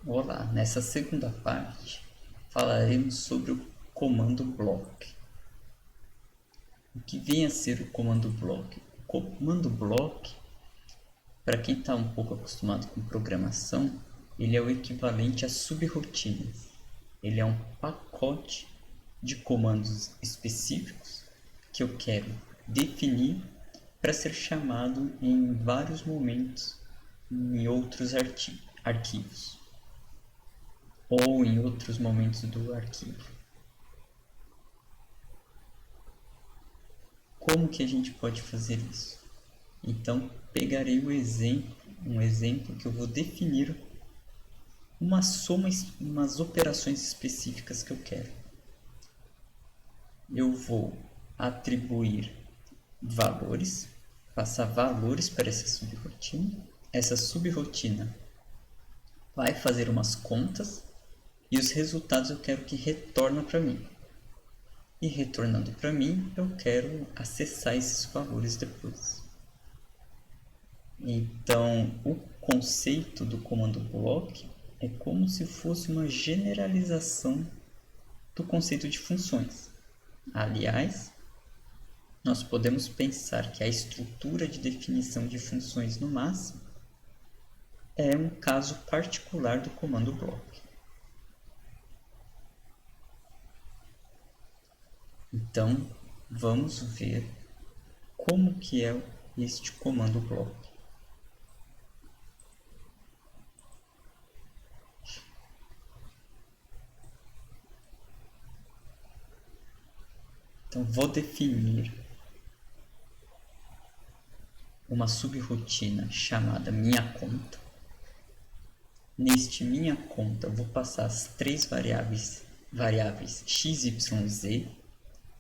Olá, nessa segunda parte falaremos sobre o comando block. O que vem a ser o comando block? O comando block, para quem está um pouco acostumado com programação, ele é o equivalente a subrotinas. Ele é um pacote de comandos específicos que eu quero definir para ser chamado em vários momentos em outros arquivos ou em outros momentos do arquivo. Como que a gente pode fazer isso? Então, pegarei um exemplo que eu vou definir uma soma, umas operações específicas que eu quero. Eu vou atribuir valores, passar valores para essa subrotina. Essa subrotina vai fazer umas contas e os resultados eu quero que retorne para mim. E retornando para mim, eu quero acessar esses valores depois. Então, o conceito do comando block é como se fosse uma generalização do conceito de funções. Aliás, nós podemos pensar que a estrutura de definição de funções no máximo é um caso particular do comando block. Então, vamos ver como que é este comando block. Então, vou definir uma subrotina chamada minha conta. Neste minha conta, vou passar as três variáveis x, y, z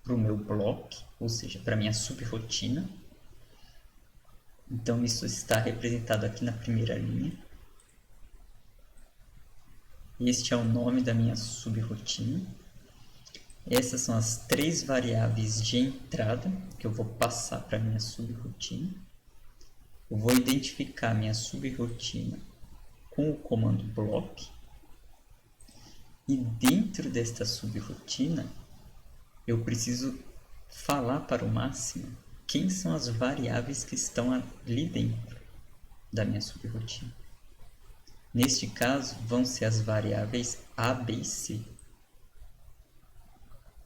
para o meu block, ou seja, para a minha subrotina. Então, isso está representado aqui na primeira linha. Este é o nome da minha subrotina. Essas são as três variáveis de entrada que eu vou passar para a minha subrotina. Eu vou identificar a minha subrotina com o comando block. E dentro desta subrotina, eu preciso falar para o máximo quem são as variáveis que estão ali dentro da minha subrotina. Neste caso, vão ser as variáveis A, B e C,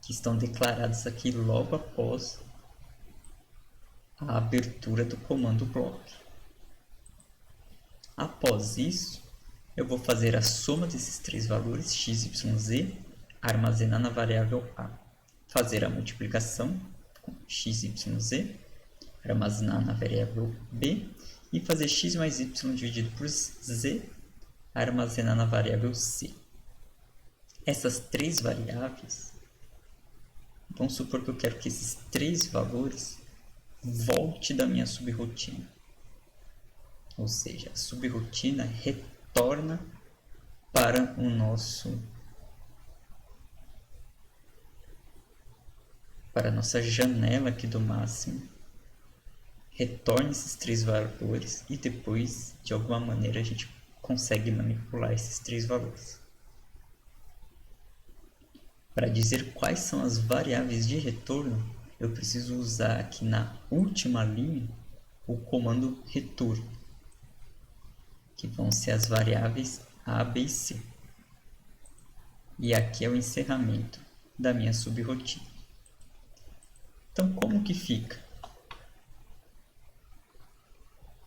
que estão declaradas aqui logo após a abertura do comando block. Após isso, eu vou fazer a soma desses três valores, x, y, z, armazenar na variável A. Fazer a multiplicação com x, y, z, armazenar na variável B. E fazer x mais y dividido por z, armazenar na variável C. Essas três variáveis, vamos supor que eu quero que esses três valores volte da minha subrotina. Ou seja, a subrotina retorna para para a nossa janela aqui do máximo, retorne esses três valores e depois, de alguma maneira, a gente consegue manipular esses três valores. Para dizer quais são as variáveis de retorno, eu preciso usar aqui na última linha o comando return, que vão ser as variáveis A, B e C. E aqui é o encerramento da minha subrotina. Então, como que fica?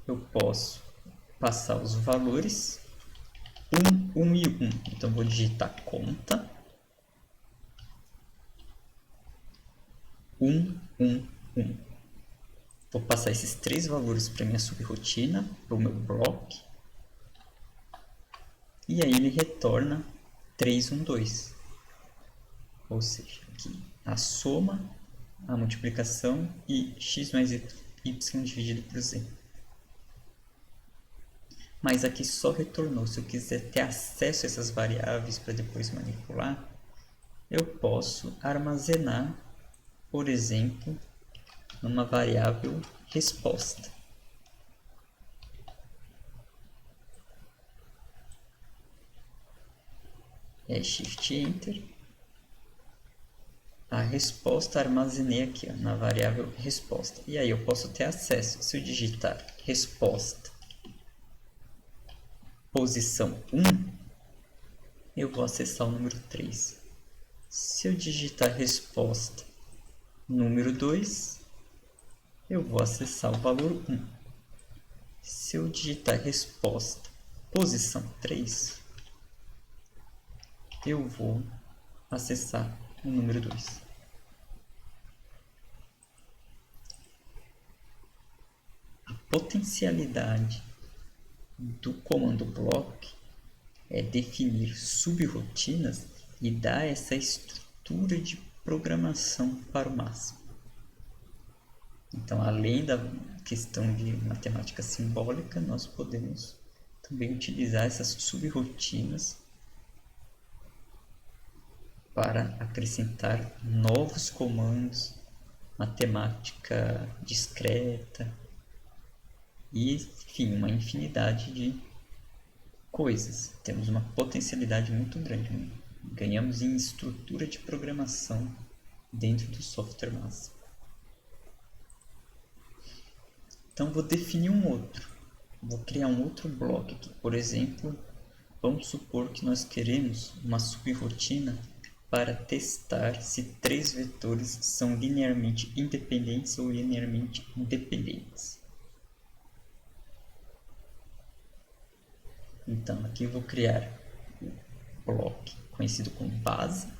Eu posso passar os valores 1, 1 e 1. Então, vou digitar conta 1, 1, 1. Vou passar esses três valores para minha subrotina, para o meu block. E aí ele retorna 3, 1, 2. Ou seja, aqui a soma, a multiplicação e x mais y dividido por z. Mas aqui só retornou. Se eu quiser ter acesso a essas variáveis para depois manipular, eu posso armazenar, por exemplo, numa variável resposta. Shift Enter. A resposta armazenei aqui, ó, na variável resposta. E aí eu posso ter acesso. Se eu digitar resposta posição 1, eu vou acessar o número 3. Se eu digitar resposta número 2, eu vou acessar o valor 1. Se eu digitar resposta posição 3, eu vou acessar o número 2. A potencialidade do comando block é definir subrotinas e dar essa estrutura de programação para o máximo. Então, além da questão de matemática simbólica, nós podemos também utilizar essas subrotinas para acrescentar novos comandos, matemática discreta e, enfim, uma infinidade de coisas. Temos uma potencialidade muito grande. Ganhamos em estrutura de programação dentro do software massa. Então, vou definir um outro. Vou criar um outro bloco aqui. Por exemplo, vamos supor que nós queremos uma subrotina para testar se 3 vetores são linearmente independentes ou linearmente independentes. Então, aqui eu vou criar o bloco conhecido como base.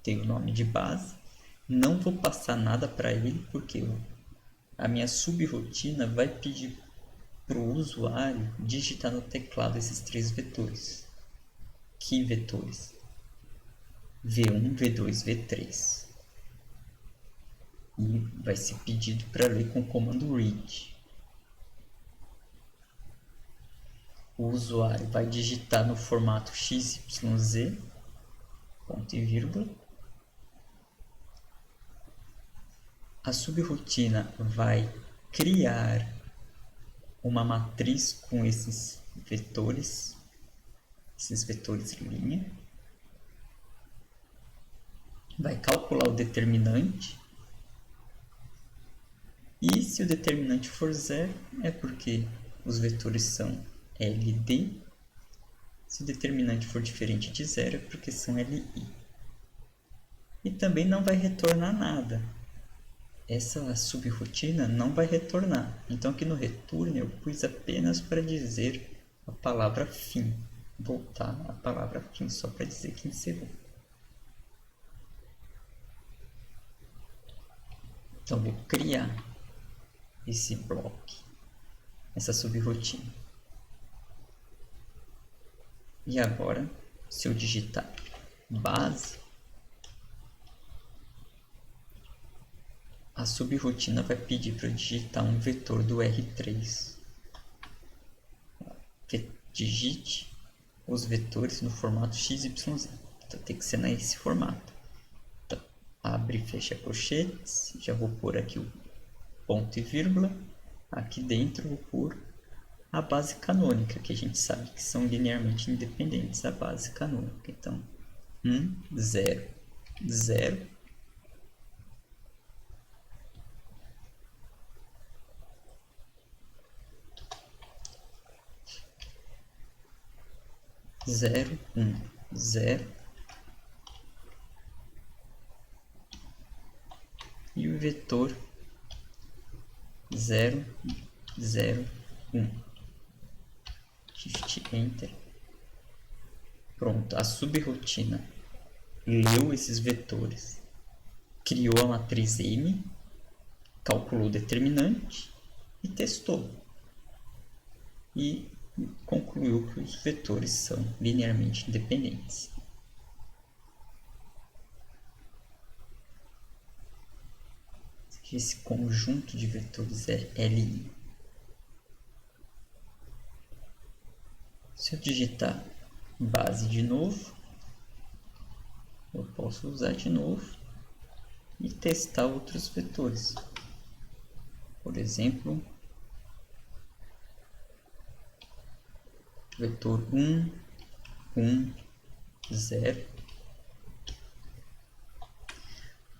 Tem o nome de base. Não vou passar nada para ele, porque a minha subrotina vai pedir para o usuário digitar no teclado esses 3 vetores. Que vetores? V1, V2, V3. E vai ser pedido para ler com o comando read. O usuário vai digitar no formato XYZ, ponto e vírgula. A subrotina vai criar uma matriz com esses vetores linha. Vai calcular o determinante. E se o determinante for 0, é porque os vetores são LD. Se o determinante for diferente de 0, é porque são LI. E também não vai retornar nada. Essa subrotina não vai retornar. Então aqui no return eu pus apenas para dizer a palavra fim. Voltar a palavra fim, só para dizer que encerrou. Então vou criar esse bloco, essa subrotina. E agora, se eu digitar base, a subrotina vai pedir para eu digitar um vetor do R3. Digite os vetores no formato XYZ. Então tem que ser nesse formato. Então, abre e fecha colchetes. Já vou pôr aqui o ponto e vírgula. Aqui dentro vou pôr a base canônica, que a gente sabe que são linearmente independentes, a base canônica. Então, 1, 0, 0. 0, 1, 0. E o vetor 0, 0, 1. Shift Enter. Pronto, a subrotina leu esses vetores, criou a matriz M, calculou o determinante e testou. E concluiu que os vetores são linearmente independentes. Esse conjunto de vetores é Li. Se eu digitar base de novo, eu posso usar de novo e testar outros vetores. Por exemplo, vetor 1, 1, 0.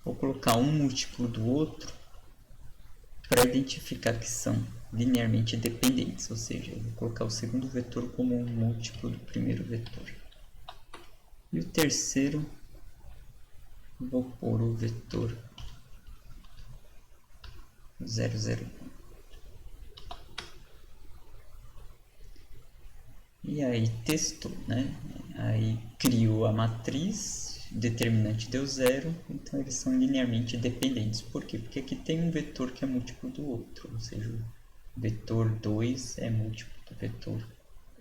Vou colocar um múltiplo do outro para identificar que são linearmente dependentes, ou seja, eu vou colocar o segundo vetor como um múltiplo do primeiro vetor. E o terceiro, vou pôr o vetor 0, 0, 1. E aí testou, né? Aí criou a matriz, determinante deu 0, então eles são linearmente dependentes. Por quê? Porque aqui tem um vetor que é múltiplo do outro, ou seja, o vetor 2 é múltiplo do vetor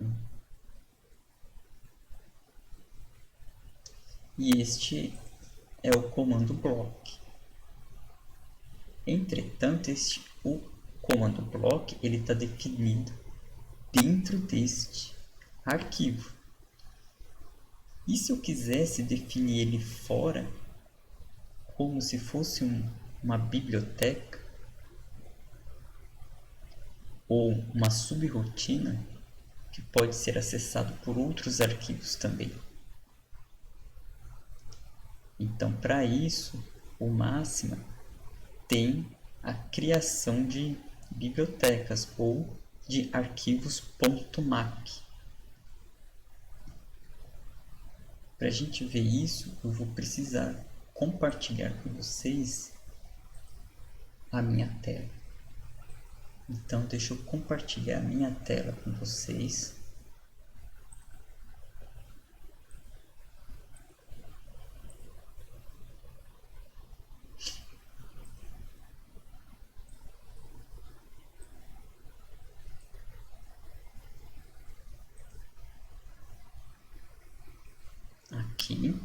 1. E este é o comando block. Entretanto, o comando block está definido dentro deste arquivo. E se eu quisesse definir ele fora, como se fosse uma biblioteca ou uma subrotina que pode ser acessado por outros arquivos também. Então, para isso, o Máxima tem a criação de bibliotecas ou de arquivos .mac. Para a gente ver isso, eu vou precisar compartilhar com vocês a minha tela. Então, deixa eu compartilhar a minha tela com vocês. Aqui.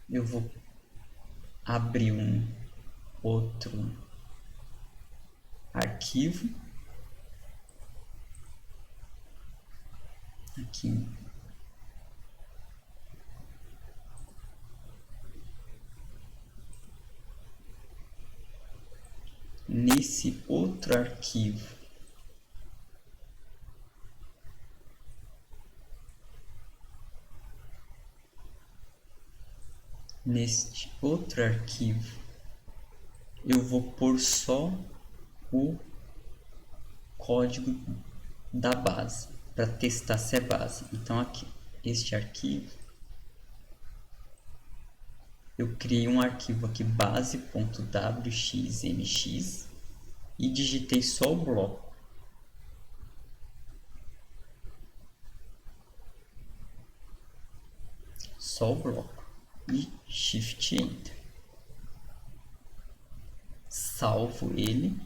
Eu vou abrir um outro arquivo. Aqui. Nesse outro arquivo, eu vou pôr só o código da base para testar se é base. Então aqui, este arquivo, eu criei um arquivo aqui base.wxmx e digitei só o bloco. Só o bloco. E Shift Enter. Salvo ele.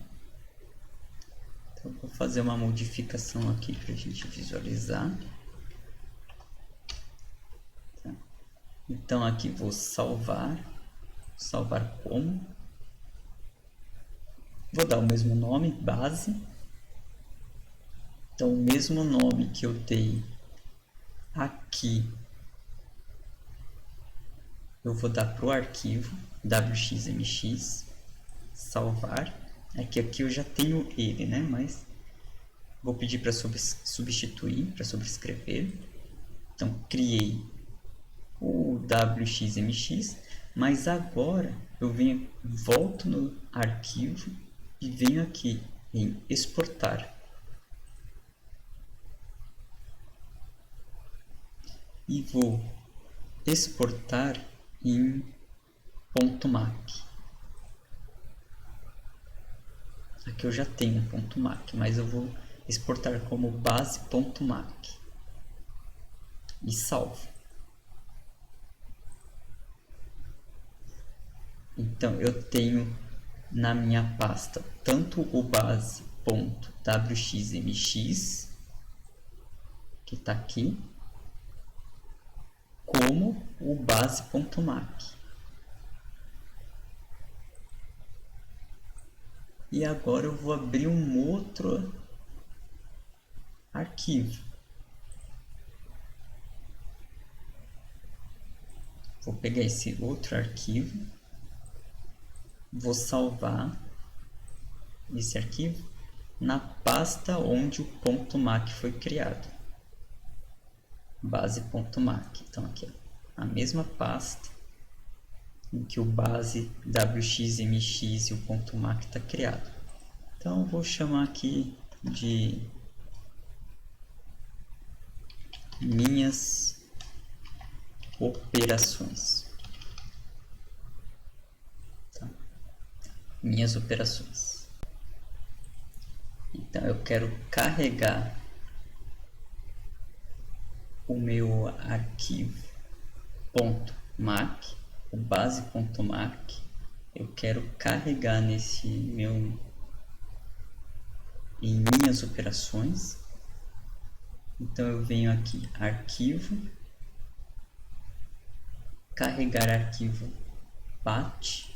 Então, vou fazer uma modificação aqui para a gente visualizar. Tá. Então, aqui vou salvar. Salvar como? Vou dar o mesmo nome, base. Então, o mesmo nome que eu dei aqui, eu vou dar para o arquivo wxmx, salvar. É que aqui eu já tenho ele, né? Mas vou pedir para substituir, para sobrescrever. Então, criei o wxmx, mas agora eu volto no arquivo e venho aqui em exportar. E vou exportar em .mac. Aqui eu já tenho .mac, mas eu vou exportar como base.mac e salvo. Então eu tenho na minha pasta tanto o base.wxmx, que está aqui, como o base.mac. E agora eu vou abrir um outro arquivo. Vou pegar esse outro arquivo, vou salvar esse arquivo na pasta onde o .mac foi criado. base.mac. Então aqui a mesma pasta em que o base wxmx e o .mac está criado. Então eu vou chamar aqui de minhas operações. Tá? Minhas operações. Então eu quero carregar o meu arquivo .mac, o base.mac, eu quero carregar nesse meu em minhas operações. Então eu venho aqui, arquivo, carregar arquivo pat,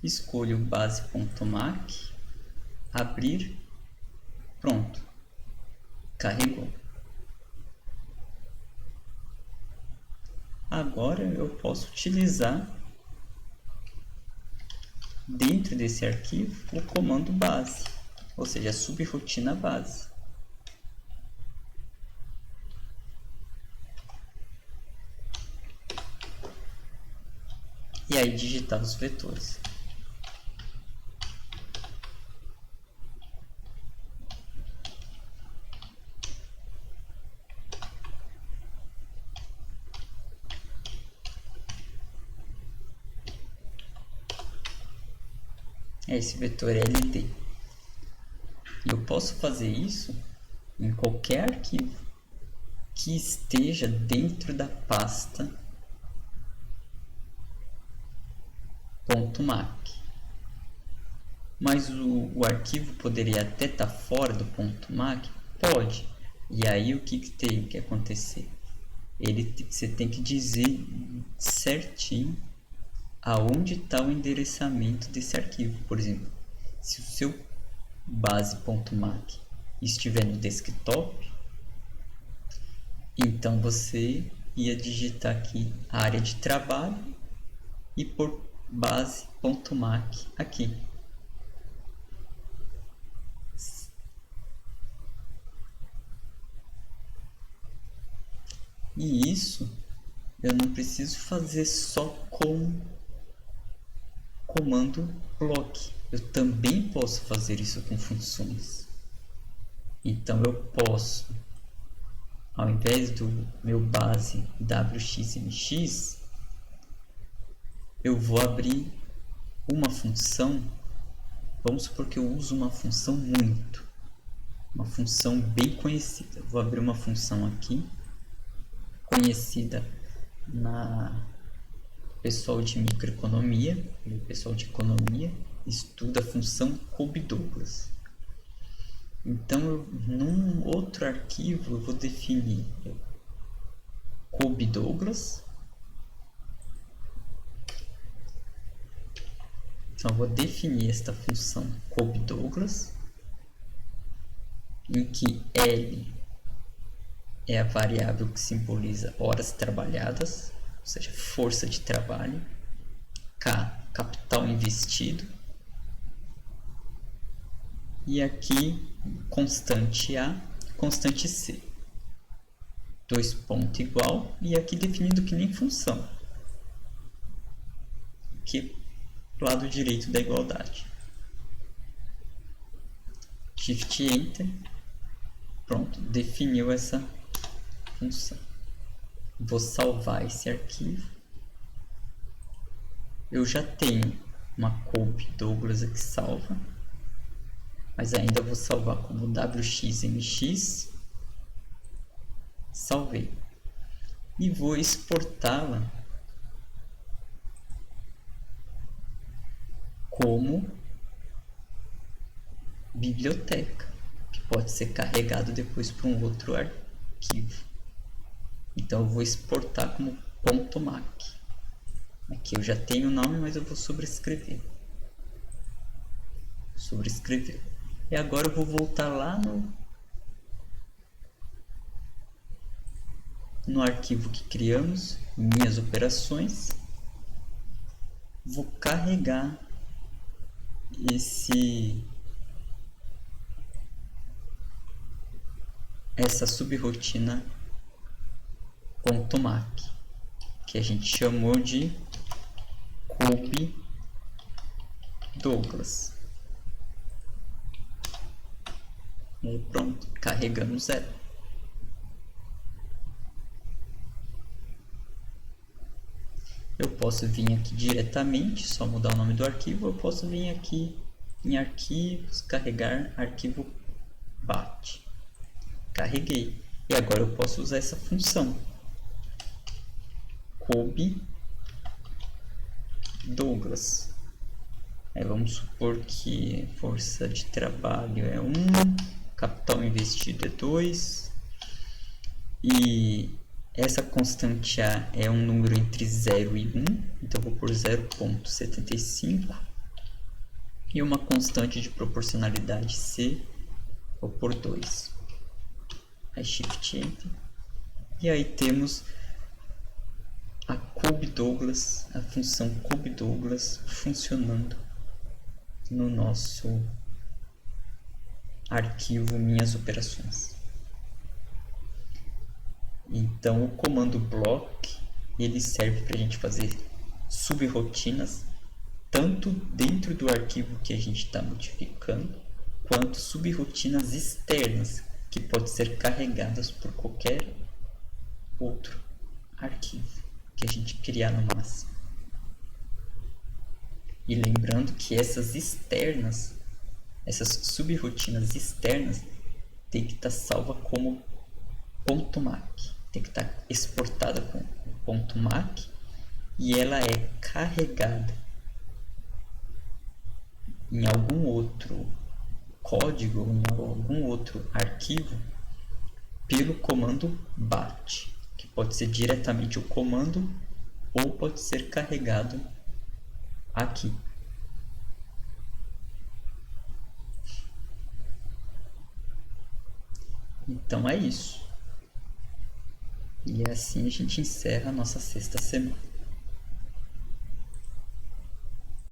escolho base.mac, abrir, pronto, carregou. Agora eu posso utilizar dentro desse arquivo o comando base, ou seja, a subrotina base. E aí digitar os vetores. Esse vetor LD. E eu posso fazer isso em qualquer arquivo que esteja dentro da pasta .mac. Mas o arquivo poderia até estar fora do .mac? Pode. E aí o que tem que acontecer? Você tem que dizer certinho aonde está o endereçamento desse arquivo. Por exemplo, se o seu base.mac estiver no desktop, então você ia digitar aqui a área de trabalho e por base.mac aqui. E isso eu não preciso fazer só com comando block. Eu também posso fazer isso com funções. Então eu posso, ao invés do meu base wxmx, eu vou abrir uma função. Vamos supor que eu uso uma função uma função bem conhecida. Vou abrir uma função aqui, conhecida na pessoal de microeconomia, o pessoal de economia estuda a função Kolbe-Douglas. Então, num outro arquivo, eu vou definir Kolbe-Douglas. Então, eu vou definir esta função Kolbe-Douglas, em que L é a variável que simboliza horas trabalhadas, ou seja, força de trabalho. K, capital investido. E aqui, constante A, constante C. 2 ponto igual, e aqui definido que nem função. Aqui, lado direito da igualdade. Shift Enter. Pronto, definiu essa função. Vou salvar esse arquivo. Eu já tenho uma Kolbe-Douglas aqui salva, mas ainda vou salvar como wxmx. Salvei. E vou exportá-la como biblioteca, que pode ser carregado depois para um outro arquivo. Então eu vou exportar como .mac. Aqui eu já tenho o nome, mas eu vou sobrescrever. E agora eu vou voltar lá no arquivo que criamos, minhas operações. Vou carregar essa subrotina .mac, que a gente chamou de Kobe Douglas. E pronto, carregamos 0. Eu posso vir aqui diretamente, só mudar o nome do arquivo. Eu posso vir aqui em arquivos, carregar arquivo bat. Carreguei. E agora eu posso usar essa função. Kobe Douglas. Aí vamos supor que força de trabalho é 1, capital investido é 2. E essa constante A é um número entre 0 e 1, então vou por 0,75. E uma constante de proporcionalidade C, vou por 2. Aí Shift Enter. E aí temos a Kobe Douglas, a função Kobe Douglas funcionando no nosso arquivo Minhas Operações. Então o comando block ele serve para a gente fazer subrotinas tanto dentro do arquivo que a gente está modificando, quanto subrotinas externas que podem ser carregadas por qualquer outro arquivo que a gente criar no máximo. E lembrando que essas subrotinas externas tem que estar salva como .mac, tem que estar exportada com .mac e ela é carregada em algum outro código, em algum outro arquivo pelo comando bat, que pode ser diretamente o comando ou pode ser carregado aqui. Então é isso. E assim a gente encerra a nossa sexta semana.